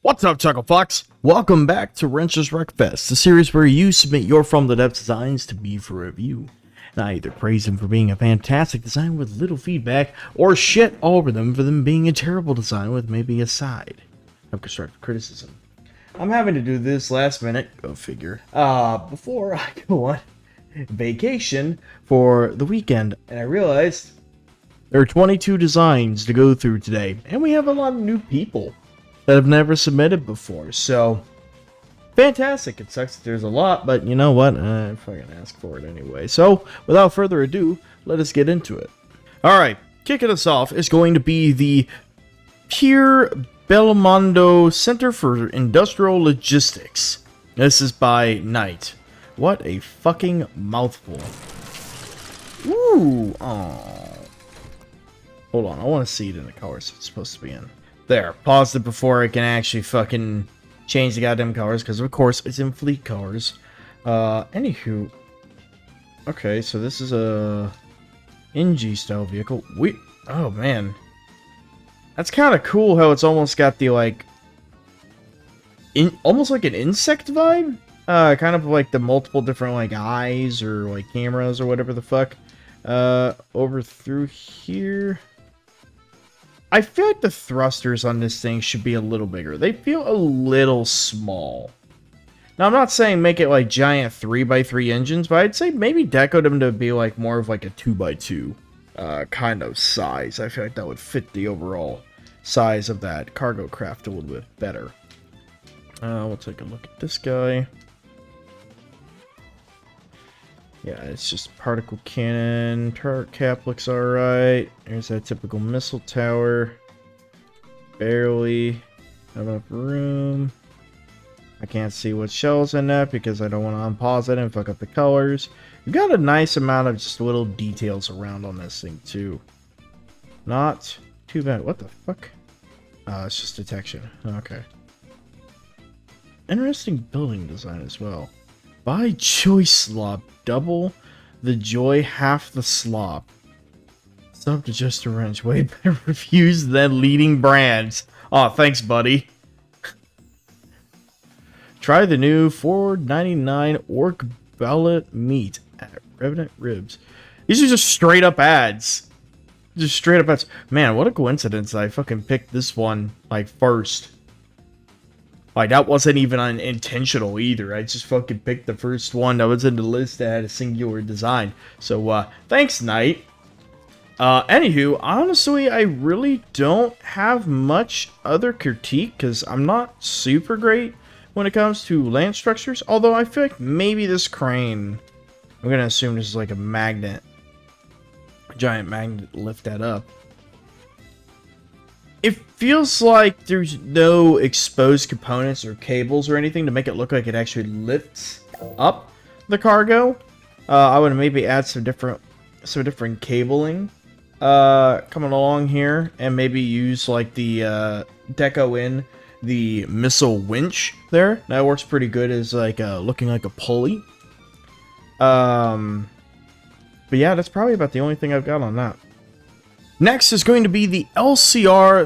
What's up, Chuckle Fox? Welcome back to Wrench's Wreckfest, the series where you submit your from the depths designs to me for review. And I either praise them for being a fantastic design with little feedback, or shit all over them for them being a terrible design with maybe a side of constructive criticism. I'm having to do this last minute, go figure, before I go on vacation for the weekend. And I realized there are 22 designs to go through today, and we have a lot of new people that have never submitted before, so fantastic. It sucks that there's a lot, but you know what, I'm fucking ask for it anyway. So without further ado, let us get into it. Alright, kicking us off is going to be the Pier Belmondo Center for Industrial Logistics. This is by Knight. What a fucking mouthful. Ooh, oh. Hold on, I want to see it in the colors it's supposed to be in. There, paused it before I can actually fucking change the goddamn colors, because of course it's in fleet colors. Anywho. Okay, so this is a NG style vehicle. Oh man. That's kind of cool how it's almost got the like, almost like an insect vibe. Kind of like the multiple different like eyes or like cameras or whatever the fuck. Over through here. I feel like the thrusters on this thing should be a little bigger. They feel a little small. Now, I'm not saying make it like giant 3x3 engines, but I'd say maybe deco them to be like more of like a 2x2 kind of size. I feel like that would fit the overall size of that cargo craft a little bit better. We'll take a look at this guy. Yeah, it's just particle cannon. Turret cap looks alright. There's that typical missile tower. Barely have enough room. I can't see what shells in that because I don't want to unpause it and fuck up the colors. You've got a nice amount of just little details around on this thing too. Not too bad. What the fuck? It's just detection. Okay. Interesting building design as well. Buy choice slop. Double the joy, half the slop. Sub to just a wrench. Way better reviews than leading brands. Aw, thanks, buddy. Try the new $4.99 orc ballot meat at Revenant Ribs. These are just straight up ads. Just straight up ads. Man, what a coincidence I fucking picked this one, like, first. Like, that wasn't even intentional either. I just fucking picked the first one that was in the list that had a singular design. So, thanks, Knight. Anywho, honestly, I really don't have much other critique, because I'm not super great when it comes to land structures. Although, I feel like maybe this crane, I'm going to assume this is like a magnet. A giant magnet to lift that up. It feels like there's no exposed components or cables or anything to make it look like it actually lifts up the cargo. I would maybe add some different cabling coming along here, and maybe use like the deco in the missile winch there. That works pretty good as like looking like a pulley. But yeah, that's probably about the only thing I've got on that. Next is going to be the LCR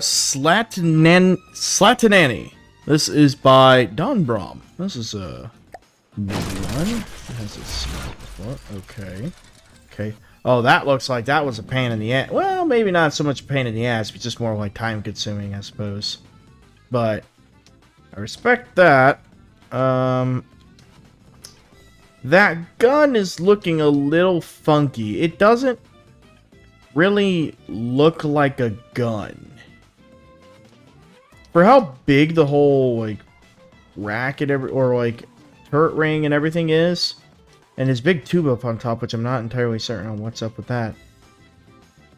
Slatinani. This is by Don Brom. This is a new one. It has a small foot. Okay. Okay. Oh, that looks like that was a pain in the ass. Well, maybe not so much a pain in the ass, but just more like time consuming, I suppose. But I respect that. That gun is looking a little funky. It doesn't really look like a gun. For how big the whole like rack and or like turret ring and everything is, and his big tube up on top, which I'm not entirely certain on what's up with that.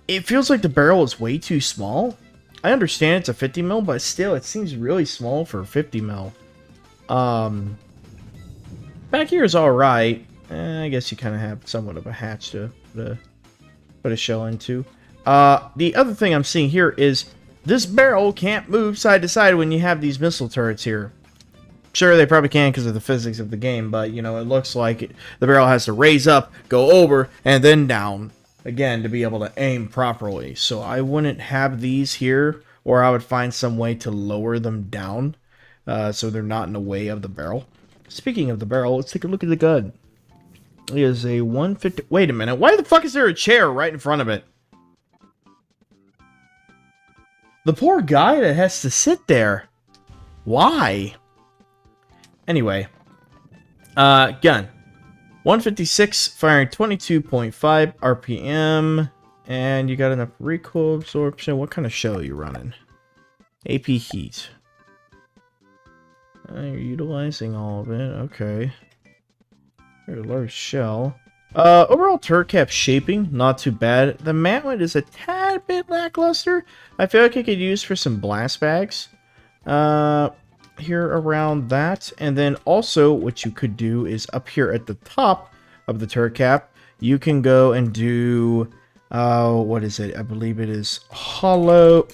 It feels like the barrel is way too small. I understand it's a 50 mil, but still it seems really small for a 50 mil. Back here is alright. I guess you kind of have somewhat of a hatch to put a shell into. The other thing I'm seeing here is this barrel can't move side to side when you have these missile turrets here. Sure, they probably can because of the physics of the game, but you know, it looks like the barrel has to raise up, go over, and then down again to be able to aim properly. So I wouldn't have these here, or I would find some way to lower them down so they're not in the way of the barrel. Speaking of the barrel, let's take a look at the gun. It is a 150. Wait a minute. Why the fuck is there a chair right in front of it? The poor guy that has to sit there. Why? Anyway. Gun. 156, firing 22.5 RPM. And you got enough recoil absorption. What kind of shell are you running? AP heat. You're utilizing all of it. Okay. Very large shell. Overall turret cap shaping, not too bad. The mantlet is a tad bit lackluster. I feel like I could use for some blast bags. Here around that. And then also what you could do is up here at the top of the turret cap, you can go and do, what is it? I believe it is hollow.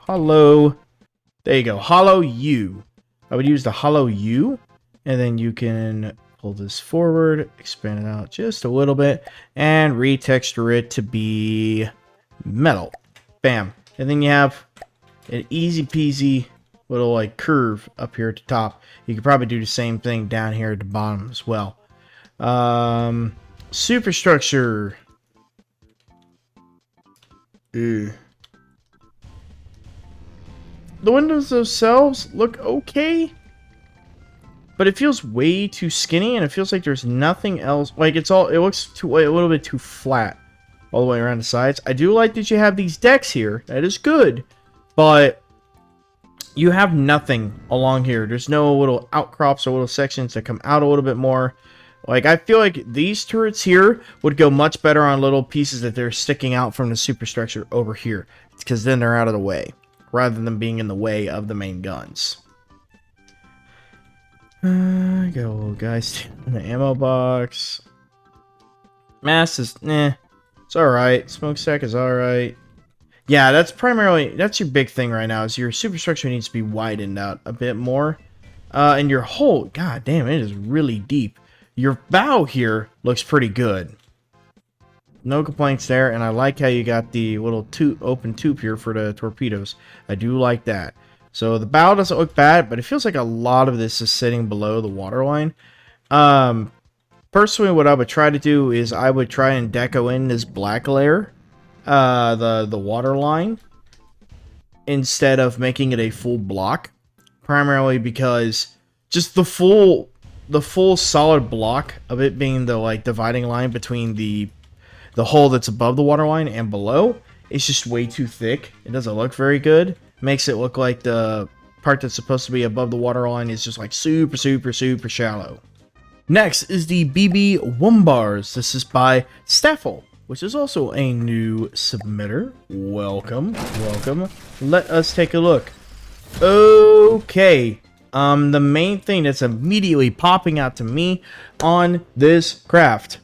There you go. Hollow U. I would use the hollow U, and then you can pull this forward, expand it out just a little bit, and retexture it to be metal. Bam. And then you have an easy peasy little like curve up here at the top. You could probably do the same thing down here at the bottom as well. Superstructure. Ew. The windows themselves look okay, but it feels way too skinny, and it feels like there's nothing else. Like it looks a little bit too flat all the way around the sides. I do like that you have these decks here. That is good, but you have nothing along here. There's no little outcrops or little sections that come out a little bit more. Like, I feel like these turrets here would go much better on little pieces that they're sticking out from the superstructure over here, because then they're out of the way, rather than being in the way of the main guns. Got a little guys in the ammo box. Mass is, it's alright. Smokestack is alright. Yeah, that's your big thing right now, is your superstructure needs to be widened out a bit more. And your hole, god damn, it is really deep. Your bow here looks pretty good. No complaints there, and I like how you got the little open tube here for the torpedoes. I do like that. So the bow doesn't look bad, but it feels like a lot of this is sitting below the waterline. Personally, what I would try to do is I would try and deco in this black layer, the waterline, instead of making it a full block. Primarily because just the full solid block of it being the like dividing line between the hole that's above the waterline and below, it's just way too thick. It doesn't look very good. Makes it look like the part that's supposed to be above the waterline is just like super shallow. Next is the BB Wombars. This is by Staffel, which is also a new submitter. Welcome. Let us take a look. Okay. The main thing that's immediately popping out to me on this craft.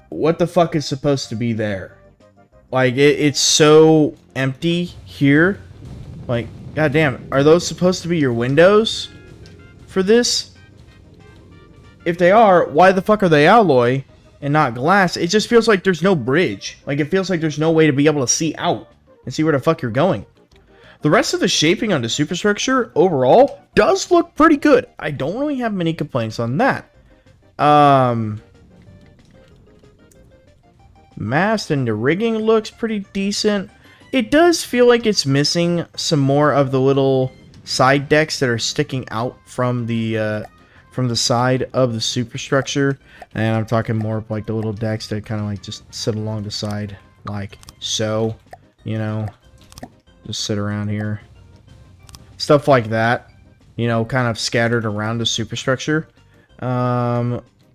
What the fuck is supposed to be there? Like, it's so empty here. Like, goddamn, are those supposed to be your windows for this? If they are, why the fuck are they alloy and not glass? It just feels like there's no bridge. Like, it feels like there's no way to be able to see out and see where the fuck you're going. The rest of the shaping on the superstructure overall does look pretty good. I don't really have many complaints on that. Mast and the rigging looks pretty decent. It does feel like it's missing some more of the little side decks that are sticking out from the side of the superstructure. And I'm talking more of like the little decks that kind of like just sit along the side like so, you know, just sit around here. Stuff like that, you know, kind of scattered around the superstructure.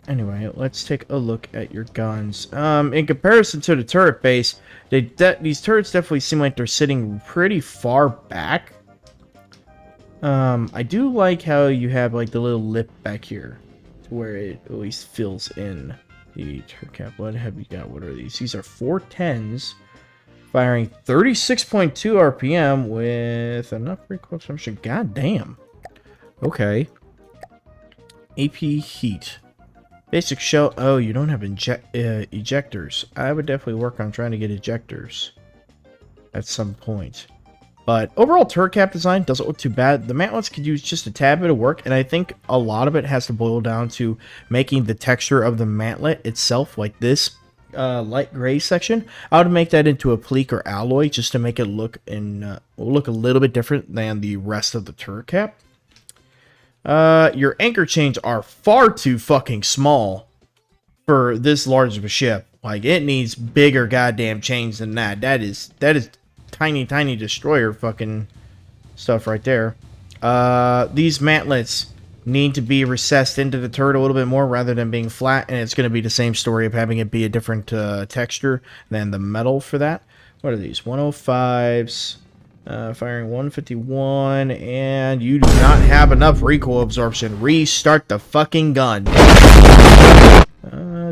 Anyway, let's take a look at your guns. In comparison to the turret base, these turrets definitely seem like they're sitting pretty far back. I do like how you have like the little lip back here, to where it at least fills in the turret cap. What have you got? What are these? These are 410s, firing 36.2 RPM with enough recoil absorption. God damn. Okay. AP heat. Basic shell. Oh, you don't have ejectors. I would definitely work on trying to get ejectors at some point. But overall, turret cap design doesn't look too bad. The mantlets could use just a tad bit of work, and I think a lot of it has to boil down to making the texture of the mantlet itself, like this light gray section. I would make that into a pleak or alloy just to make it look look a little bit different than the rest of the turret cap. Your anchor chains are far too fucking small for this large of a ship. Like, it needs bigger goddamn chains than that. That is tiny destroyer fucking stuff right there. These mantlets need to be recessed into the turret a little bit more rather than being flat, and it's going to be the same story of having it be a different texture than the metal for that. What are these? 105s, firing 151, and you do not have enough recoil absorption. Restart the fucking gun.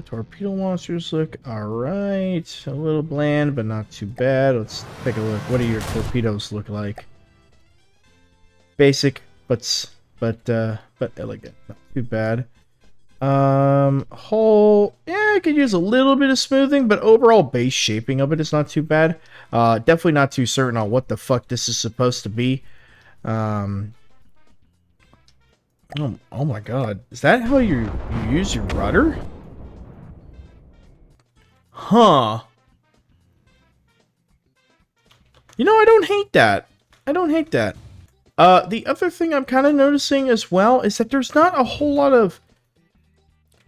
Torpedo launchers look alright. A little bland, but not too bad. Let's take a look. What do your torpedoes look like? Basic, but elegant. Not too bad. Hull, yeah, I could use a little bit of smoothing, but overall base shaping of it is not too bad. Definitely not too certain on what the fuck this is supposed to be. Oh my god. Is that how you use your rudder? Huh. You know, I don't hate that. I don't hate that. The other thing I'm kind of noticing as well is that there's not a whole lot of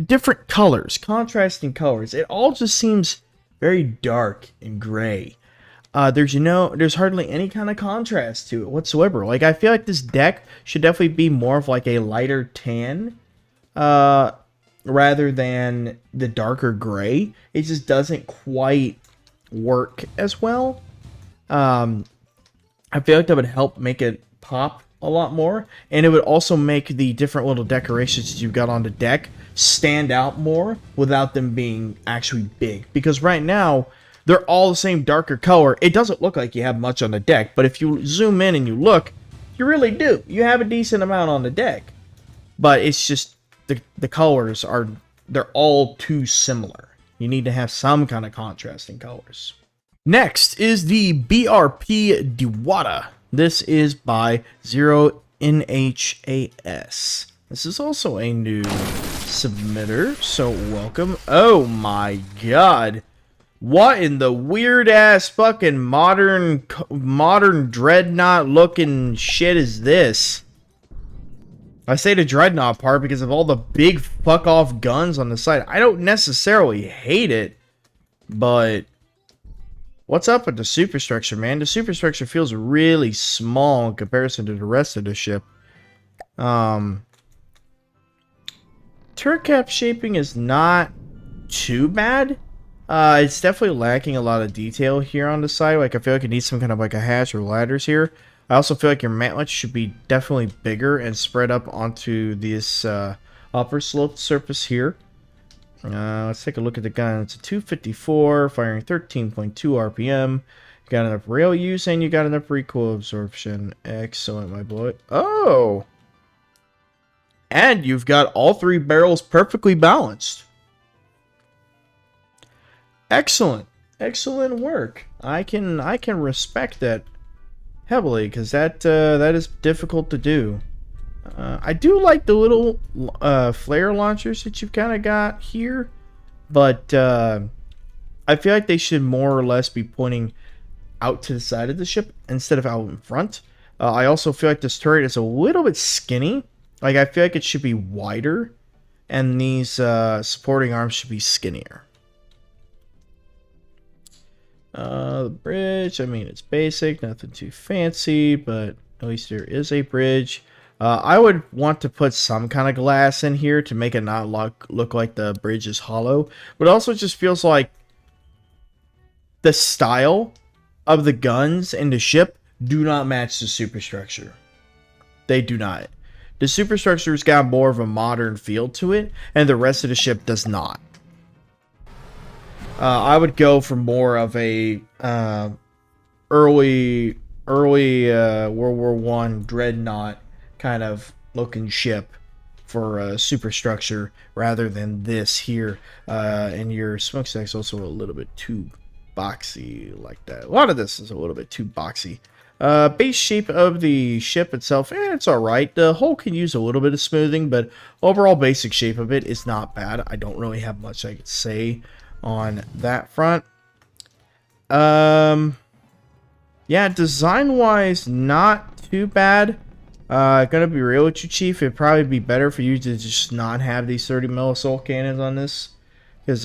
different colors, contrasting colors. It all just seems very dark and gray. There's hardly any kind of contrast to it whatsoever. Like, I feel like this deck should definitely be more of like a lighter tan, rather than the darker gray. It just doesn't quite work as well. I feel like that would help make it pop a lot more, and it would also make the different little decorations that you've got on the deck stand out more without them being actually big. Because right now, they're all the same darker color. It doesn't look like you have much on the deck, but if you zoom in and you look, you really do. You have a decent amount on the deck. But it's just the colors they're all too similar. You need to have some kind of contrasting colors. Next is the BRP Diwata. This is by 0NHAS. This is also a new submitter, so welcome. Oh my god. What in the weird ass fucking modern dreadnought looking shit is this? I say the dreadnought part because of all the big fuck off guns on the side. I don't necessarily hate it, but what's up with the superstructure, man? The superstructure feels really small in comparison to the rest of the ship. Turret cap shaping is not too bad. It's definitely lacking a lot of detail here on the side. Like, I feel like it needs some kind of like a hatch or ladders here. I also feel like your mantlet should be definitely bigger and spread up onto this upper sloped surface here. Let's take a look at the gun. It's a 254, firing 13.2 RPM. You got enough rail use and you got enough recoil absorption. Excellent, my boy. Oh! And you've got all three barrels perfectly balanced. Excellent. Excellent work. I can respect that heavily, because that is difficult to do. I do like the little flare launchers that you've kind of got here, but I feel like they should more or less be pointing out to the side of the ship instead of out in front. I also feel like this turret is a little bit skinny. Like, I feel like it should be wider, and these supporting arms should be skinnier. The bridge, I mean, it's basic, nothing too fancy, but at least there is a bridge. I would want to put some kind of glass in here to make it not look like the bridge is hollow, but also it just feels like the style of the guns and the ship do not match the superstructure. They do not. The superstructure's got more of a modern feel to it, and the rest of the ship does not. I would go for more of a early World War I dreadnought kind of looking ship for superstructure rather than this here. And your smokestack's also a little bit too boxy like that. A lot of this is a little bit too boxy. Base shape of the ship itself, it's alright. The hull can use a little bit of smoothing, but overall basic shape of it is not bad. I don't really have much I could say on that front. Yeah, design-wise, not too bad. Gonna be real with you, Chief. It'd probably be better for you to just not have these 30 millisol cannons on this, because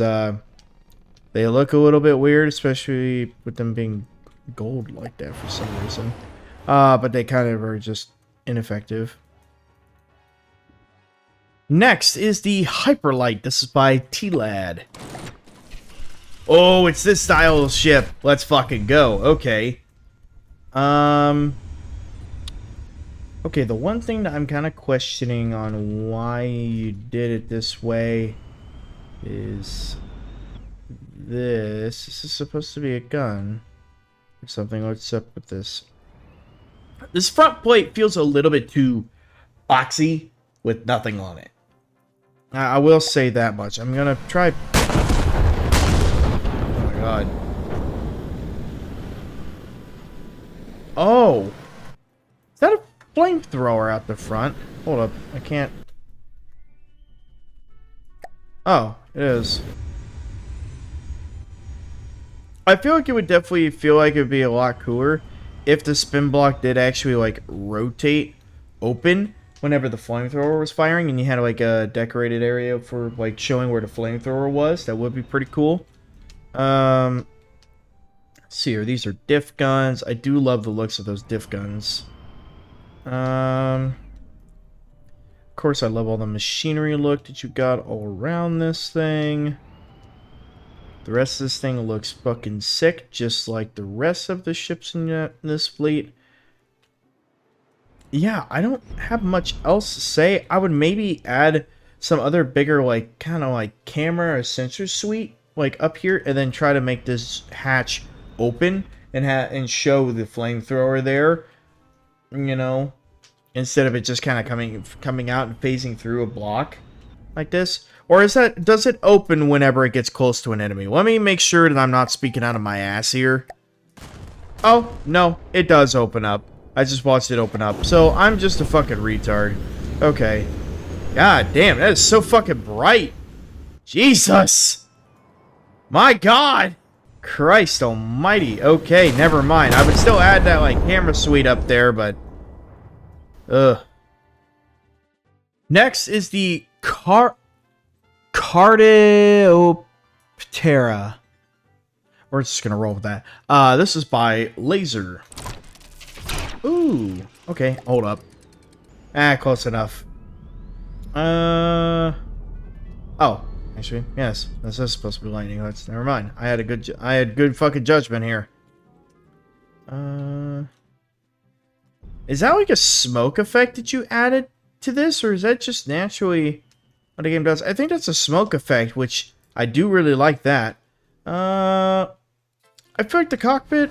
they look a little bit weird, especially with them being gold like that for some reason. But they kind of are just ineffective. Next is the Hyperlight. This is by T-Lad. Oh, it's this style of ship. Let's fucking go. Okay. Okay, the one thing that I'm kind of questioning on why you did it this way is this. This is supposed to be a gun or something. What's up with this? This front plate feels a little bit too boxy with nothing on it. I will say that much. I'm gonna try. Oh my god. Oh. Is that a flamethrower out the front? Hold up. I can't. Oh, it is. I feel like it would definitely feel like it would be a lot cooler if the spin block did actually like rotate open whenever the flamethrower was firing and you had like a decorated area for like showing where the flamethrower was. That would be pretty cool. Let's see here. These are diff guns. I do love the looks of those diff guns. Of course, I love all the machinery look that you got all around this thing. The rest of this thing looks fucking sick, just like the rest of the ships in this fleet. Yeah, I don't have much else to say. I would maybe add some other bigger, like, kind of like camera or sensor suite, like up here, and then try to make this hatch open and show the flamethrower there, you know, instead of it just kind of coming out and phasing through a block like this. Or does it open whenever it gets close to an enemy? Let me make sure that I'm not speaking out of my ass here. Oh, no, it does open up. I just watched it open up. So I'm just a fucking retard. Okay. God damn, that is so fucking bright. Jesus. My God. Christ almighty. Okay, never mind. I would still add that like camera suite up there, but ugh. Next is the Cardioptera. We're just gonna roll with that. This is by Laser. Ooh. Okay, hold up. Close enough. Oh, actually, yes. This is supposed to be lightning. Let's never mind. I had good fucking judgment here. Is that like a smoke effect that you added to this, or is that just naturally what the game does? I think that's a smoke effect, which I do really like that. I feel like the cockpit,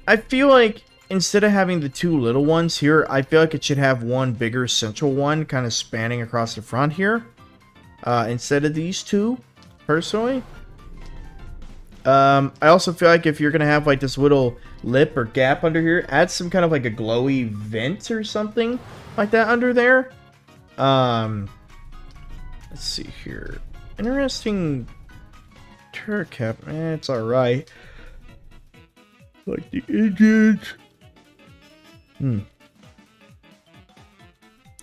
I feel like instead of having the two little ones here, I feel like it should have one bigger central one kind of spanning across the front here, instead of these two, personally. I also feel like if you're going to have like this little lip or gap under here, add some kind of like a glowy vent or something like that under there. Let's see here. Interesting turret cap. It's alright. Like the engines. And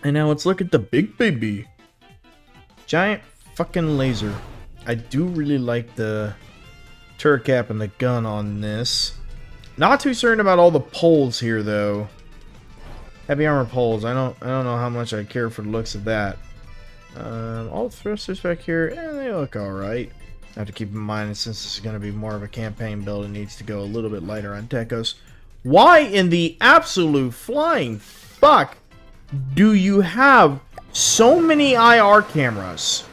now let's look at the big baby. Giant fucking laser. I do really like the turret cap and the gun on this. Not too certain about all the poles here though. Heavy armor poles. I don't know how much I care for the looks of that. All the thrusters back here, they look alright. I have to keep in mind, since this is going to be more of a campaign build, it needs to go a little bit lighter on decos. Why in the absolute flying fuck do you have so many IR cameras?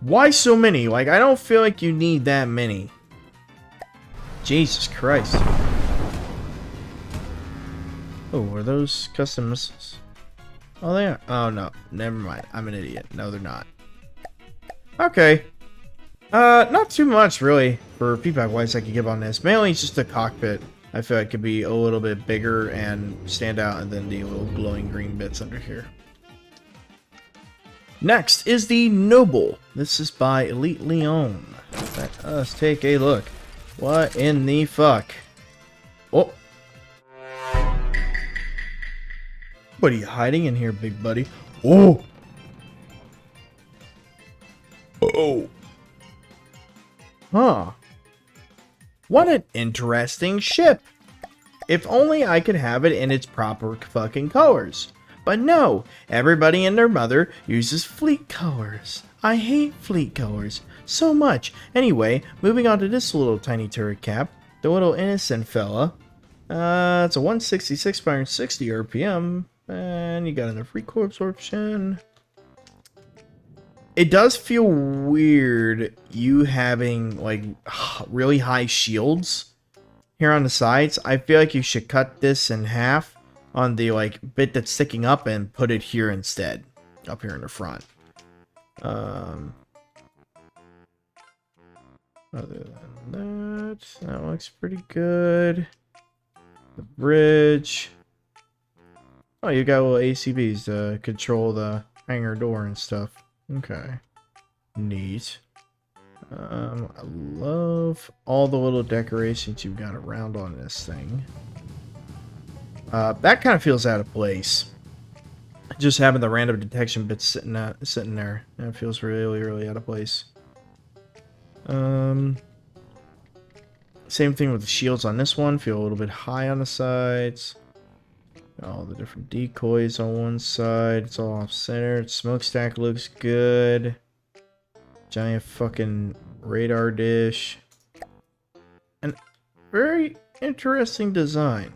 Why so many? Like, I don't feel like you need that many. Jesus Christ. Oh, are those custom missiles? Oh, they are. Oh, no. Never mind. I'm an idiot. No, they're not. Okay. Not too much, really. for feedback wise I could give on this. Mainly it's just the cockpit. I feel like it could be a little bit bigger and stand out, and then the little glowing green bits under here. Next is the Noble. This is by Elite Leon. Let us take a look. What in the fuck? Oh. What are you hiding in here, big buddy? Oh. Oh. Huh. What an interesting ship. If only I could have it in its proper fucking colors. But no, everybody and their mother uses fleet colors. I hate fleet colors so much. Anyway, moving on to this little tiny turret cap. The little innocent fella. It's a 166 by 160 RPM. And you got enough recoil absorption. It does feel weird you having like really high shields here on the sides. I feel like you should cut this in half on the like bit that's sticking up and put it here instead, up here in the front. Other than that looks pretty good. The bridge. Oh, you got little ACBs to control the hangar door and stuff. Okay. Neat. I love all the little decorations you've got around on this thing. That kind of feels out of place. Just having the random detection bits sitting there. That feels really, really out of place. Same thing with the shields on this one. Feel a little bit high on the sides. All the different decoys on one side. It's all off-centered. Smokestack looks good. Giant fucking radar dish. And very interesting design.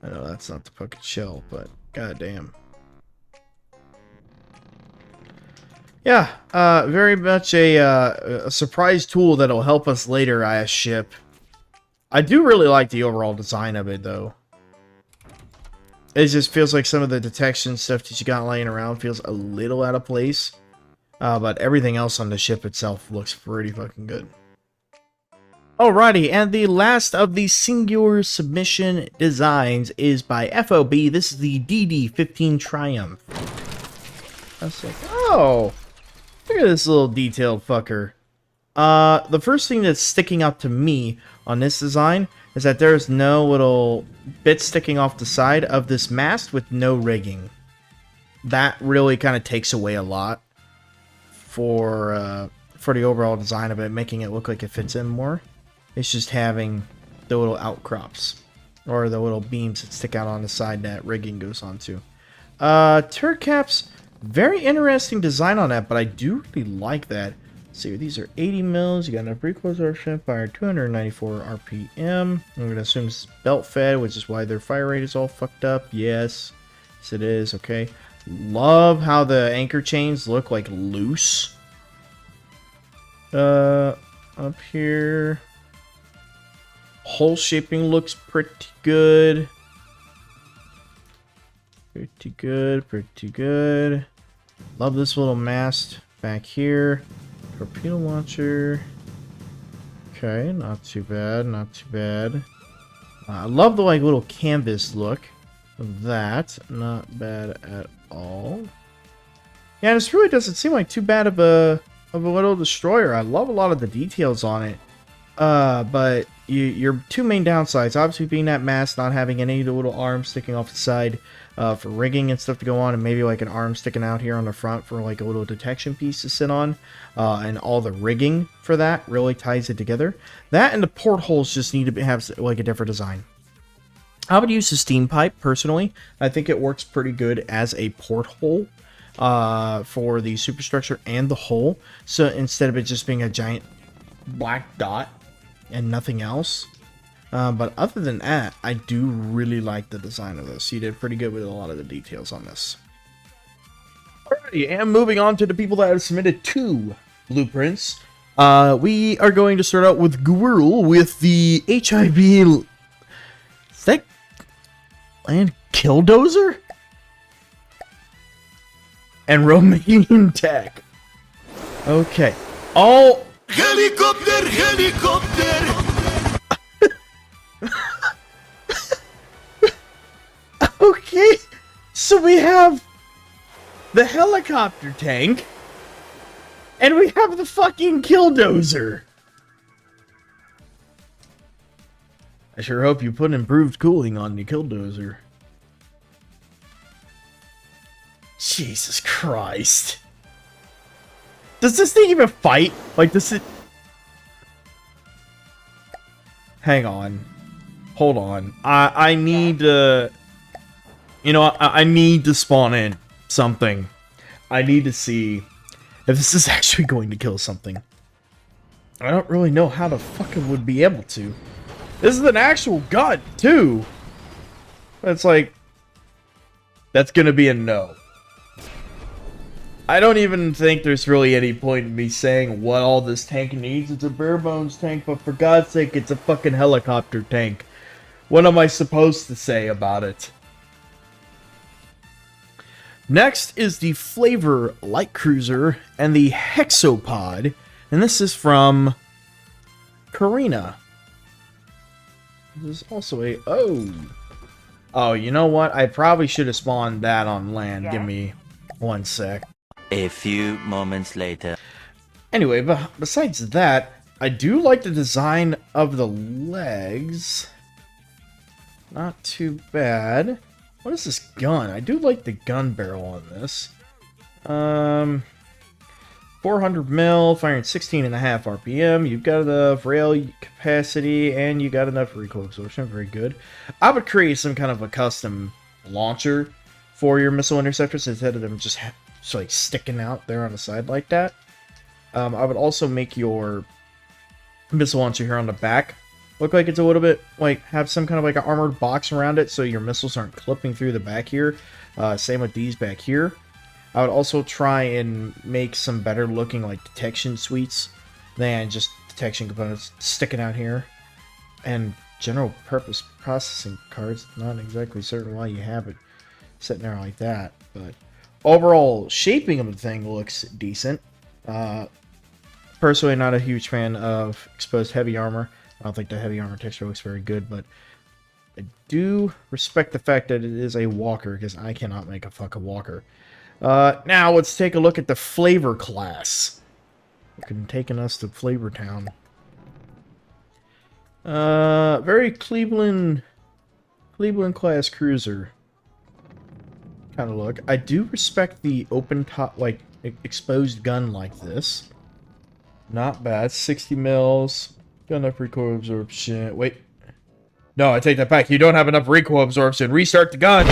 I know that's not the fucking shell, but goddamn. Yeah, very much a surprise tool that'll help us later as ship. I do really like the overall design of it, though. It just feels like some of the detection stuff that you got laying around feels a little out of place. But everything else on the ship itself looks pretty fucking good. Alrighty, and the last of the singular submission designs is by FOB. This is the DD-15 Triumph. I was like, oh... Look at this little detailed fucker. The first thing that's sticking out to me on this design is that there's no little bits sticking off the side of this mast with no rigging. That really kind of takes away a lot for the overall design of it, making it look like it fits in more. It's just having the little outcrops or the little beams that stick out on the side that rigging goes onto. Turret caps. Very interesting design on that, but I do really like that. Let's see, these are 80 mils. You got enough recoil absorption, fire 294 RPM. I'm going to assume it's belt fed, which is why their fire rate is all fucked up. Yes, it is. Okay. Love how the anchor chains look like loose. Up here. Hull shaping looks pretty good. Pretty good, pretty good. Love this little mast back here. Torpedo launcher. Okay, not too bad, not too bad. I love the like little canvas look of that. Not bad at all. Yeah, this really doesn't seem like too bad of a little destroyer. I love a lot of the details on it. But your two main downsides, obviously being that mast, not having any of the little arms sticking off the side for rigging and stuff to go on, and maybe like an arm sticking out here on the front for like a little detection piece to sit on, and all the rigging for that really ties it together. That and the portholes just need to have like a different design. I would use the steam pipe personally. I think it works pretty good as a porthole for the superstructure and the hull. So instead of it just being a giant black dot and nothing else. But other than that, I do really like the design of this. You did pretty good with a lot of the details on this. Alrighty, and moving on to the people that have submitted 2 blueprints. We are going to start out with Gwirl with the HIB... Is that... Land Killdozer? and Romanian tech. Okay. Oh! Helicopter, helicopter! Okay. So we have the helicopter tank, and we have the fucking killdozer. I sure hope you put improved cooling on the killdozer. Jesus Christ. Does this thing even fight? Like, does it... Hang on. Hold on. I need to... You know, I need to spawn in something. I need to see if this is actually going to kill something. I don't really know how the fuck it would be able to. This is an actual gun, too. It's like... That's gonna be a no. I don't even think there's really any point in me saying what all this tank needs. It's a bare bones tank, but for God's sake, it's a fucking helicopter tank. What am I supposed to say about it? Next is the Flavor Light Cruiser and the Hexopod, and this is from Karina. This is also a... Oh, you know what? I probably should have spawned that on land. Give me 1 sec. A few moments later. Anyway, but besides that, I do like the design of the legs. Not too bad. What is this gun? I do like the gun barrel on this. 400 mil, firing 16.5 RPM. You've got enough rail capacity, and you got enough recoil absorption. Very good. I would create some kind of a custom launcher for your missile interceptors instead of them just like sticking out there on the side like that. I would also make your missile launcher here on the back look like it's a little bit like have some kind of like an armored box around it, so your missiles aren't clipping through the back here. Same with these back here. I would also try and make some better looking like detection suites than just detection components sticking out here. And general purpose processing cards. Not exactly certain why you have it sitting there like that, but overall shaping of the thing looks decent. Personally, not a huge fan of exposed heavy armor. I don't think the heavy armor texture looks very good, but I do respect the fact that it is a walker, because I cannot make a fucking walker. Now, let's take a look at the flavor class. Taking us to Flavor Town. Very Cleveland class cruiser kind of look. I do respect the open top, like, exposed gun like this. Not bad. 60 mils. Got enough recoil absorption. Wait. No, I take that back. You don't have enough recoil absorption. Restart the gun.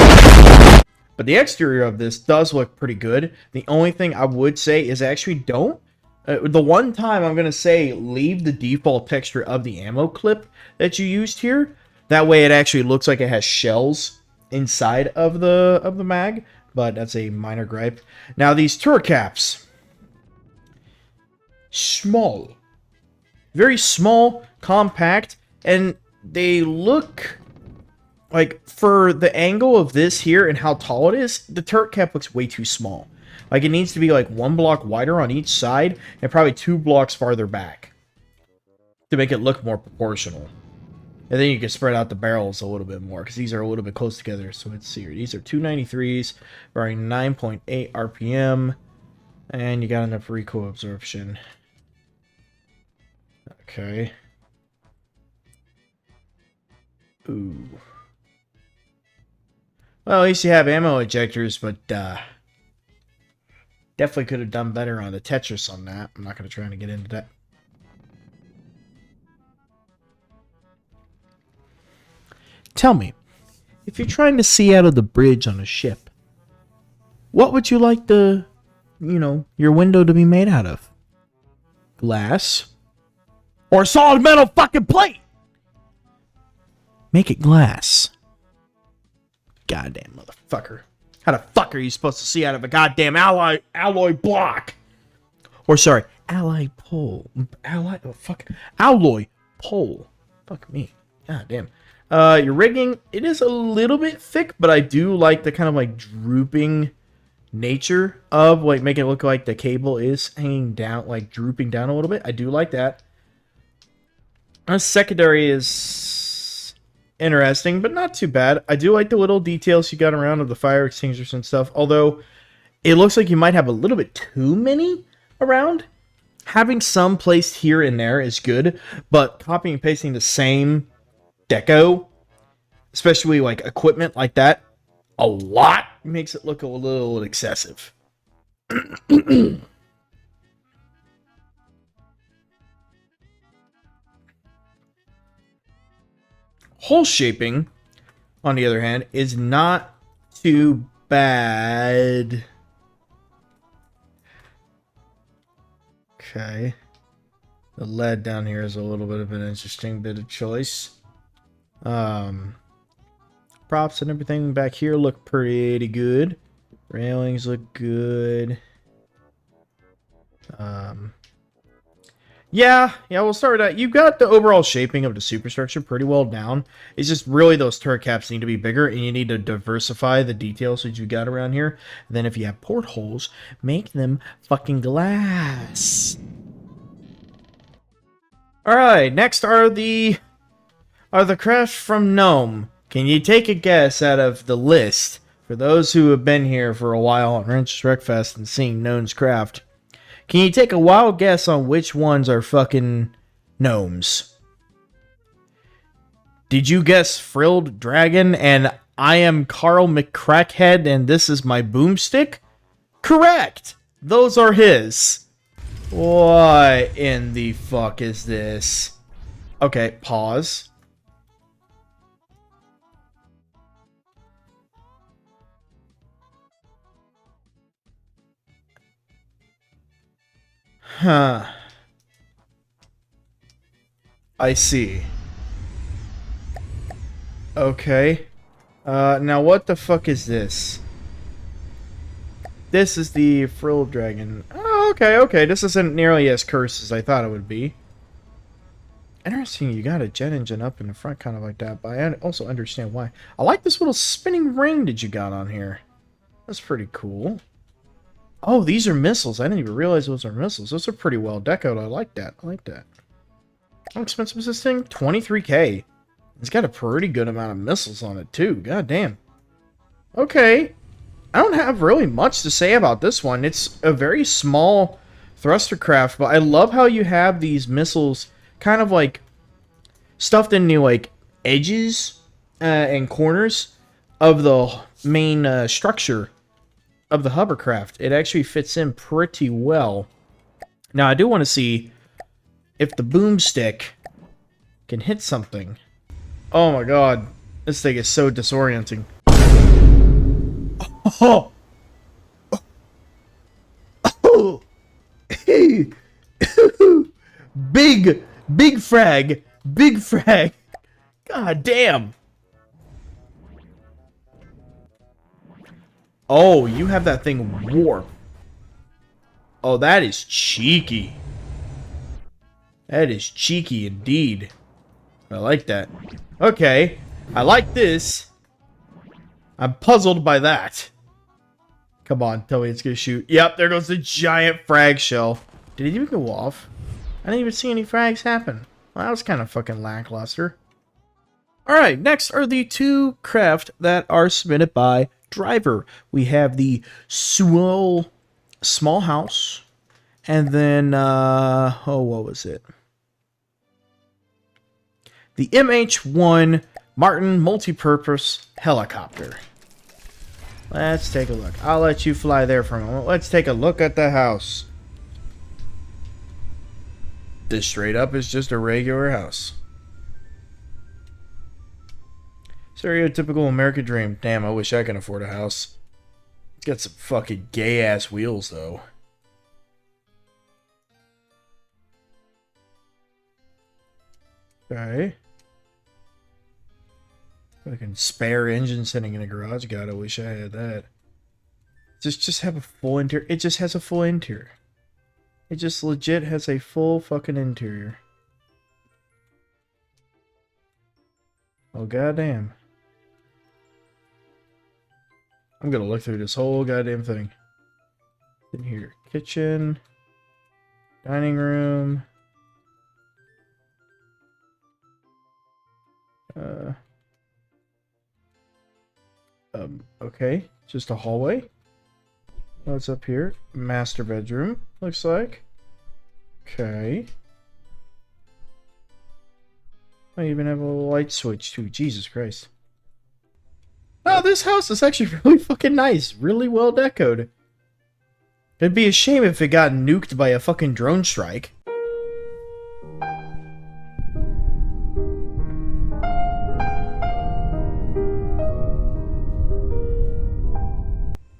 But the exterior of this does look pretty good. The only thing I would say is actually don't. The one time I'm going to say leave the default texture of the ammo clip that you used here. That way it actually looks like it has shells inside of the mag. But that's a minor gripe. Now these turret caps. Small. Very small, compact, and they look like, for the angle of this here and how tall it is, the turret cap looks way too small. Like, it needs to be like 1 block wider on each side and probably 2 blocks farther back to make it look more proportional. And then you can spread out the barrels a little bit more, because these are a little bit close together. So let's see here. These are 293s, firing 9.8 RPM, and you got enough recoil absorption. Okay. Ooh. Well, at least you have ammo ejectors, but definitely could have done better on the Tetris on that. I'm not going to try to get into that. Tell me, if you're trying to see out of the bridge on a ship, what would you like the, your window to be made out of? Glass? Or a solid metal fucking plate? Make it glass. Goddamn motherfucker. How the fuck are you supposed to see out of a goddamn alloy block? Or sorry, alloy pole. Alloy pole. Fuck me. God damn. Your rigging, it is a little bit thick, but I do like the kind of like drooping nature of like making it look like the cable is hanging down, like drooping down a little bit. I do like that. Secondary is interesting, but not too bad. I do like the little details you got around of the fire extinguishers and stuff, although it looks like you might have a little bit too many around. Having some placed here and there is good, but copying and pasting the same deco, especially like equipment like that, a lot makes it look a little excessive. Hole shaping, on the other hand, is not too bad. Okay. The lead down here is a little bit of an interesting bit of choice. Props and everything back here look pretty good. Railings look good. Yeah, we'll start with that. You've got the overall shaping of the superstructure pretty well down. It's just really those turret caps need to be bigger, and you need to diversify the details that you got around here. Then if you have portholes, make them fucking glass. Alright, next are the crafts from Gnome. Can you take a guess out of the list, for those who have been here for a while on Wrench's Wreckfest and seen Gnome's craft? Can you take a wild guess on which ones are fucking gnomes? Did you guess Frilled Dragon and I am Carl McCrackhead and this is my boomstick? Correct! Those are his. What in the fuck is this? Okay, pause. Huh. I see. Okay. Now what the fuck is this? This is the Frilled Dragon. Oh, okay. This isn't nearly as cursed as I thought it would be. Interesting, you got a jet engine up in the front kind of like that, but I also understand why. I like this little spinning ring that you got on here. That's pretty cool. Oh, these are missiles. I didn't even realize those are missiles. Those are pretty well decoed. I like that. How expensive is this thing? 23K. It's got a pretty good amount of missiles on it, too. God damn. Okay. I don't have really much to say about this one. It's a very small thruster craft, but I love how you have these missiles kind of like stuffed in the like edges and corners of the main structure of the hovercraft. It actually fits in pretty well. Now, I do want to see if the boomstick can hit something. Oh my god. This thing is so disorienting. Oh! Oh! Big frag. Big frag. God damn. Oh, you have that thing warped. Oh, that is cheeky. That is cheeky indeed. I like that. Okay. I like this. I'm puzzled by that. Come on, tell me it's gonna shoot. Yep, there goes the giant frag shell. Did it even go off? I didn't even see any frags happen. Well, that was kind of fucking lackluster. Alright, next are the two craft that are submitted by Driver. We have the Sewell Small House, and then, oh, what was it? The MH1 Martin Multipurpose Helicopter. Let's take a look. I'll let you fly there for a moment. Let's take a look at the house. This straight up is just a regular house. Stereotypical American dream. Damn, I wish I could afford a house. It's got some fucking gay-ass wheels, though. Okay. Fucking spare engine sitting in a garage. God, I wish I had that. Just have a full interior. It just has a full interior. It just legit has a full fucking interior. Oh, goddamn. I'm gonna look through this whole goddamn thing. In here, kitchen, dining room. Okay, just a hallway. What's up here? Master bedroom, looks like. Okay. I even have a light switch too. Jesus Christ. Oh, this house is actually really fucking nice. Really well decorated. It'd be a shame if it got nuked by a fucking drone strike.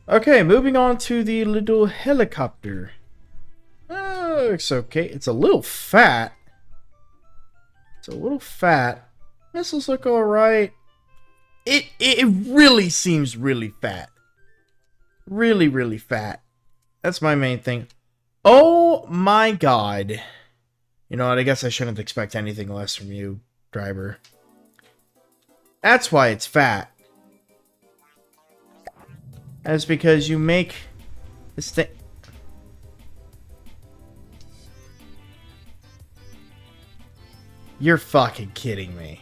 Okay, moving on to the little helicopter. Looks okay. It's a little fat. It's a little fat. Missiles look alright. It really seems really fat. Really, really fat. That's my main thing. Oh my god. You know what? I guess I shouldn't expect anything less from you, driver. That's why it's fat. That's because you make this thing. You're fucking kidding me.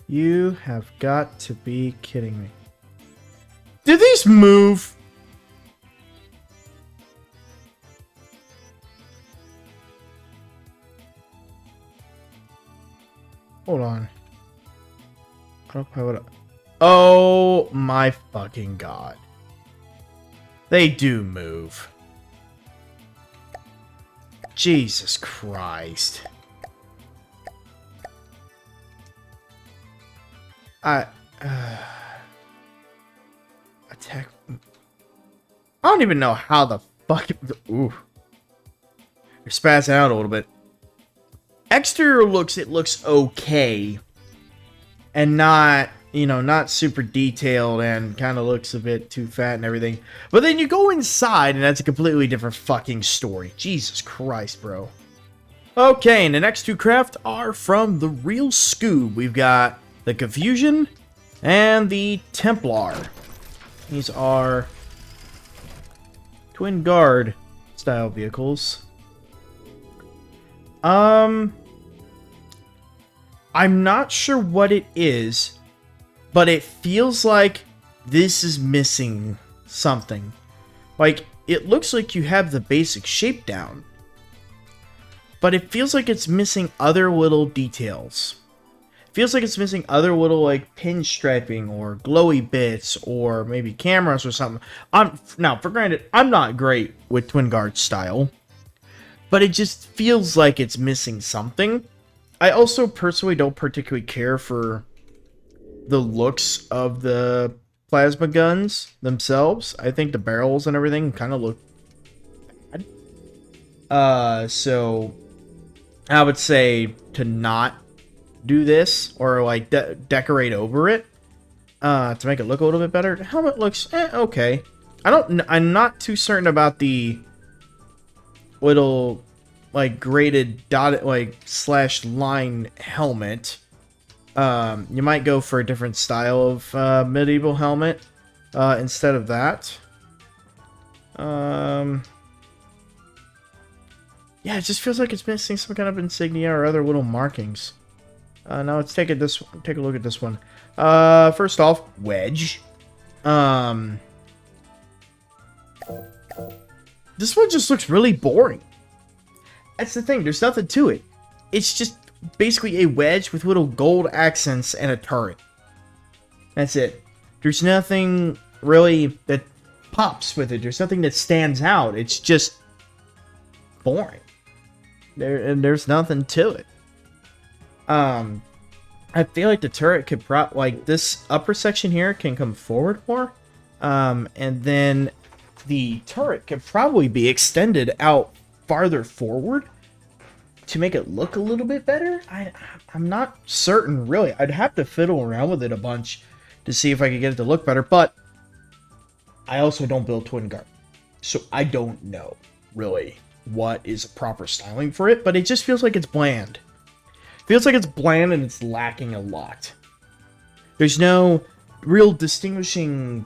You have got to be kidding me. Did these move? Hold on. Autopilot. Oh my fucking god. They do move. Jesus Christ. Attack. I don't even know how the fuck. Ooh. You're spazzing out a little bit. Exterior looks, it looks okay. And not, you know, not super detailed and kind of looks a bit too fat and everything. But then you go inside and that's a completely different fucking story. Jesus Christ, bro. Okay, and the next two craft are from the Real Scoob. We've got the Confusion and the Templar. These are twin guard style vehicles. I'm not sure what it is, but it feels like this is missing something. Like, it looks like you have the basic shape down, but it feels like it's missing other little details. It feels like it's missing other little, like, pinstriping or glowy bits or maybe cameras or something. Now, for granted, I'm not great with twin guard style, but it just feels like it's missing something. I also personally don't particularly care for the looks of the plasma guns themselves. I think the barrels and everything kind of look bad. So I would say to not do this or like decorate over it to make it look a little bit better. The helmet looks okay. I'm not too certain about the little like graded dotted like slash line helmet. You might go for a different style of medieval helmet instead of that. Yeah, it just feels like it's missing some kind of insignia or other little markings. Now let's take a look at this one. First off, wedge. This one just looks really boring. That's the thing, there's nothing to it. It's just basically a wedge with little gold accents and a turret. That's it. There's nothing really that pops with it. There's nothing that stands out. It's just boring. There's nothing to it. I feel like the turret could like this upper section here can come forward more. And then the turret could probably be extended out farther forward to make it look a little bit better. I'm not certain, really. I'd have to fiddle around with it a bunch to see if I could get it to look better, but I also don't build twin guard, so I don't know, really, what is a proper styling for it, but it just feels like it's bland. Feels like it's bland and it's lacking a lot. There's no real distinguishing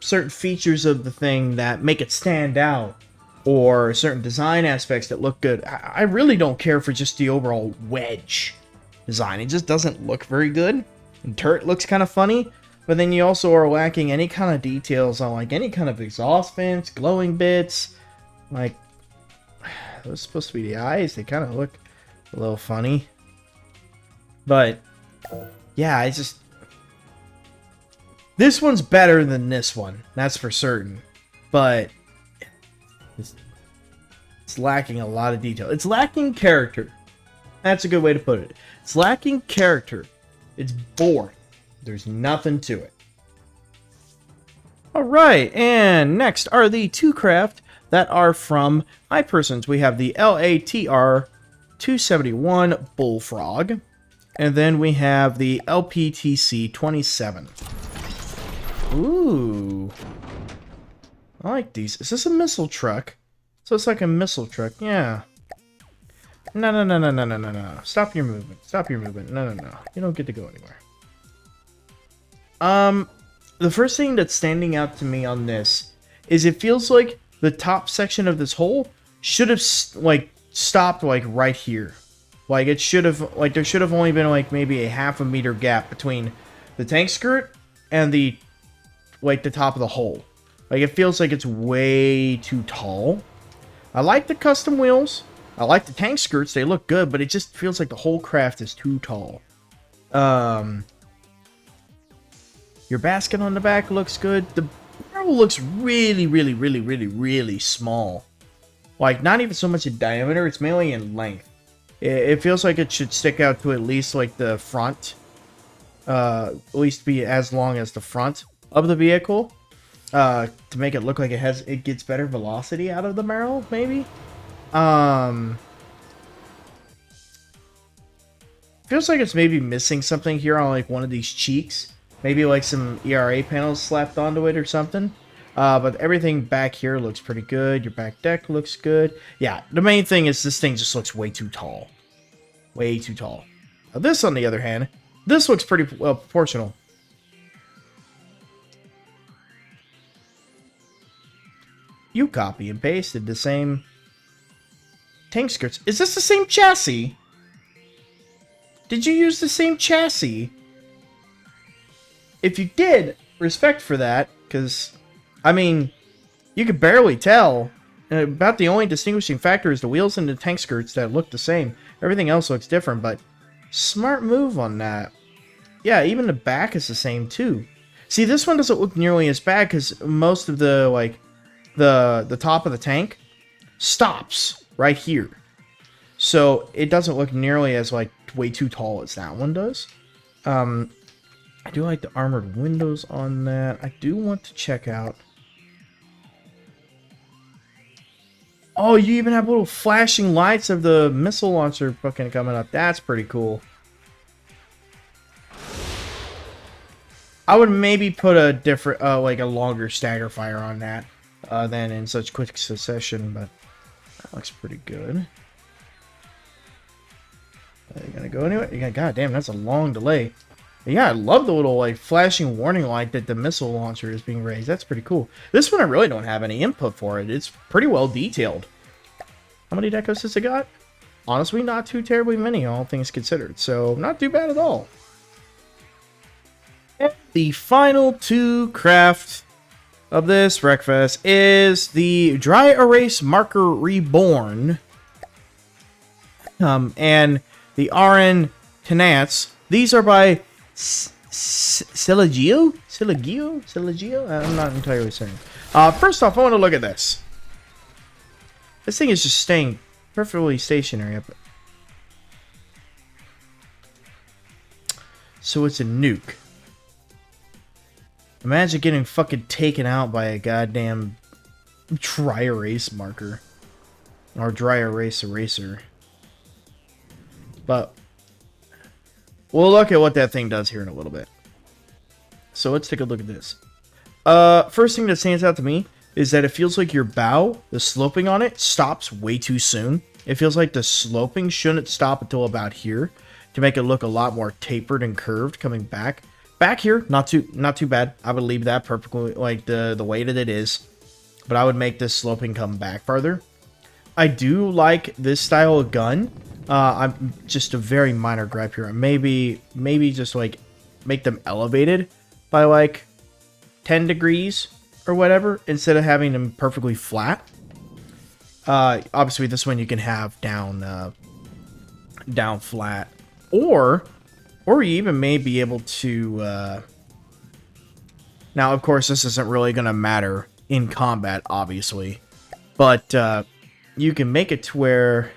certain features of the thing that make it stand out, or certain design aspects that look good. I really don't care for just the overall wedge design. It just doesn't look very good. And turret looks kind of funny, but then you also are lacking any kind of details on like any kind of exhaust vents, glowing bits. Like, those supposed to be the eyes. They kind of look a little funny. But yeah, I just... This one's better than this one, that's for certain. But it's lacking a lot of detail. It's lacking character. That's a good way to put it. It's lacking character. It's boring. There's nothing to it. Alright, and next are the two craft that are from iPersons. We have the LATR 271 Bullfrog. And then we have the LPTC 27. Ooh. I like these. Is this a missile truck? So it's like a missile truck. Yeah. No. Stop your movement. Stop your movement. No. You don't get to go anywhere. The first thing that's standing out to me on this is it feels like the top section of this hole should have, like, stopped, like, right here. Like, it should have, like, there should have only been, like, maybe a half a meter gap between the tank skirt and the, like, the top of the hole. Like, it feels like it's way too tall. I like the custom wheels. I like the tank skirts. They look good, but it just feels like the whole craft is too tall. Your basket on the back looks good. The barrel looks really small. Like, not even so much in diameter. It's mainly in length. It feels like it should stick out to at least, like, the front. At least be as long as the front of the vehicle. To make it look like it gets better velocity out of the barrel, maybe? Feels like it's maybe missing something here on, like, one of these cheeks. Maybe, like, some ERA panels slapped onto it or something. But everything back here looks pretty good. Your back deck looks good. Yeah, the main thing is this thing just looks way too tall. Way too tall. Now this, on the other hand, this looks pretty well proportional. You copy and pasted the same tank skirts. Is this the same chassis? Did you use the same chassis? If you did, respect for that, because, I mean, you could barely tell. And about the only distinguishing factor is the wheels and the tank skirts that look the same. Everything else looks different, but smart move on that. Yeah, even the back is the same, too. See, this one doesn't look nearly as bad, because most of the, like, the top of the tank stops right here. So it doesn't look nearly as, like, way too tall as that one does. I do like the armored windows on that. I do want to check out. Oh, you even have little flashing lights of the missile launcher fucking coming up. That's pretty cool. I would maybe put a different, like a longer stagger fire on that than in such quick succession, but that looks pretty good. Are you gonna go anyway? God damn, that's a long delay. Yeah, I love the little, like, flashing warning light that the missile launcher is being raised. That's pretty cool. This one I really don't have any input for it. It's pretty well detailed. How many decos has it got? Honestly, not too terribly many, all things considered. So, not too bad at all. And the final two craft of this Wreckfest is the Dry Erase Marker Reborn. And the RN Tenats. These are by Silagio? I'm not entirely certain. First off, I want to look at this. This thing is just staying perfectly stationary. So it's a nuke. Imagine getting fucking taken out by a goddamn dry erase marker. Or dry erase eraser. But we'll look at what that thing does here in a little bit. So let's take a look at this. First thing that stands out to me is that it feels like your bow, the sloping on it, stops way too soon. It feels like the sloping shouldn't stop until about here to make it look a lot more tapered and curved coming back. Back here, not too bad. I would leave that perfectly like the way that it is, but I would make this sloping come back farther. I do like this style of gun. I'm just a very minor gripe here. Maybe just like make them elevated by like 10 degrees or whatever instead of having them perfectly flat. Obviously this one you can have down flat, or you even may be able to now of course this isn't really gonna matter in combat obviously, but you can make it to where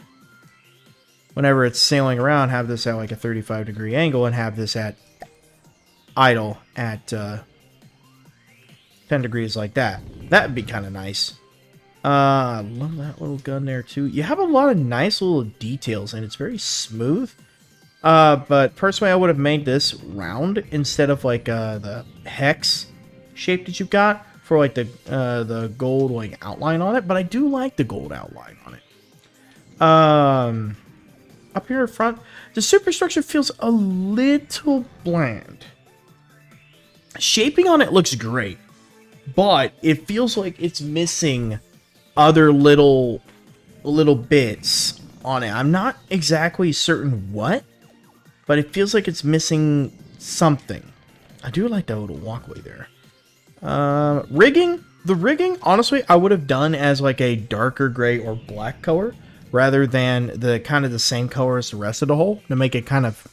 whenever it's sailing around, have this at like a 35-degree angle and have this at idle at 10 degrees like that. That would be kind of nice. I love that little gun there too. You have a lot of nice little details and it's very smooth. But personally, I would have made this round instead of like the hex shape that you've got for like the gold like outline on it. But I do like the gold outline on it. Up here in front, the superstructure feels a little bland. Shaping on it looks great, but it feels like it's missing other little bits on it. I'm not exactly certain what, but it feels like it's missing something. I do like that little walkway there. Rigging. The rigging, honestly, I would have done as like a darker gray or black color rather than the kind of the same color as the rest of the hull to make it kind of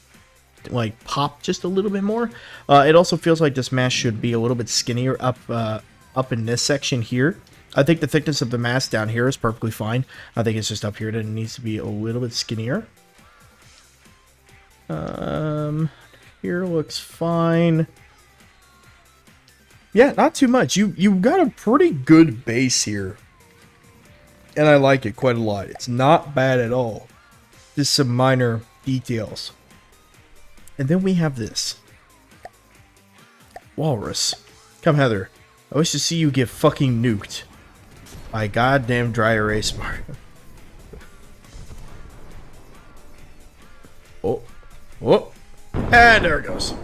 like pop just a little bit more. It also feels like this mast should be a little bit skinnier up in this section here. I think the thickness of the mast down here is perfectly fine. I think it's just up here that it needs to be a little bit skinnier. Here looks fine. Yeah, not too much. You got a pretty good base here. And I like it quite a lot. It's not bad at all. Just some minor details. And then we have this. Walrus. Come, Heather. I wish to see you get fucking nuked by goddamn dry erase mark. Oh. Oh. And there it goes.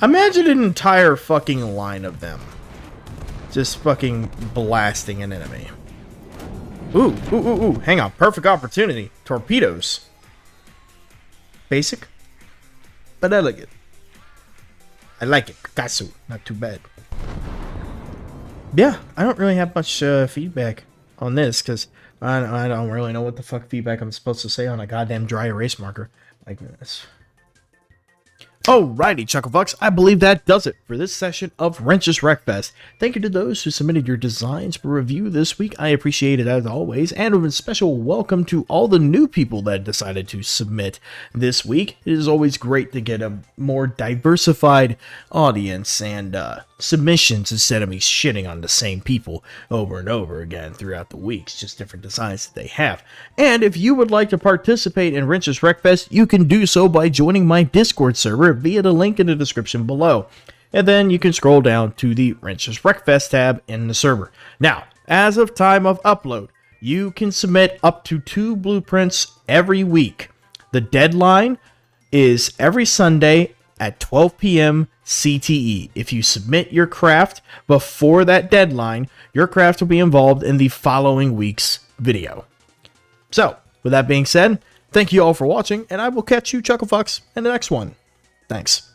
Imagine an entire fucking line of them. Just fucking blasting an enemy. Ooh, ooh, ooh, ooh. Hang on. Perfect opportunity. Torpedoes. Basic, but elegant. I like it. Picasso. Not too bad. Yeah, I don't really have much feedback on this because I don't really know what the fuck feedback I'm supposed to say on a goddamn dry erase marker like this. Alrighty, Chucklefucks, I believe that does it for this session of Wrench's Wreckfest. Thank you to those who submitted your designs for review this week. I appreciate it as always, and a special welcome to all the new people that decided to submit this week. It is always great to get a more diversified audience and submissions instead of me shitting on the same people over and over again throughout the weeks, just different designs that they have. And if you would like to participate in Wrench's Wreckfest, you can do so by joining my Discord server via the link in the description below. And then you can scroll down to the Wrench's Wreckfest tab in the server. Now, as of time of upload, you can submit up to 2 blueprints every week. The deadline is every Sunday at 12 p.m. CTE. If you submit your craft before that deadline, your craft will be involved in the following week's video. So, with that being said, thank you all for watching, and I will catch you Chucklefucks in the next one. Thanks.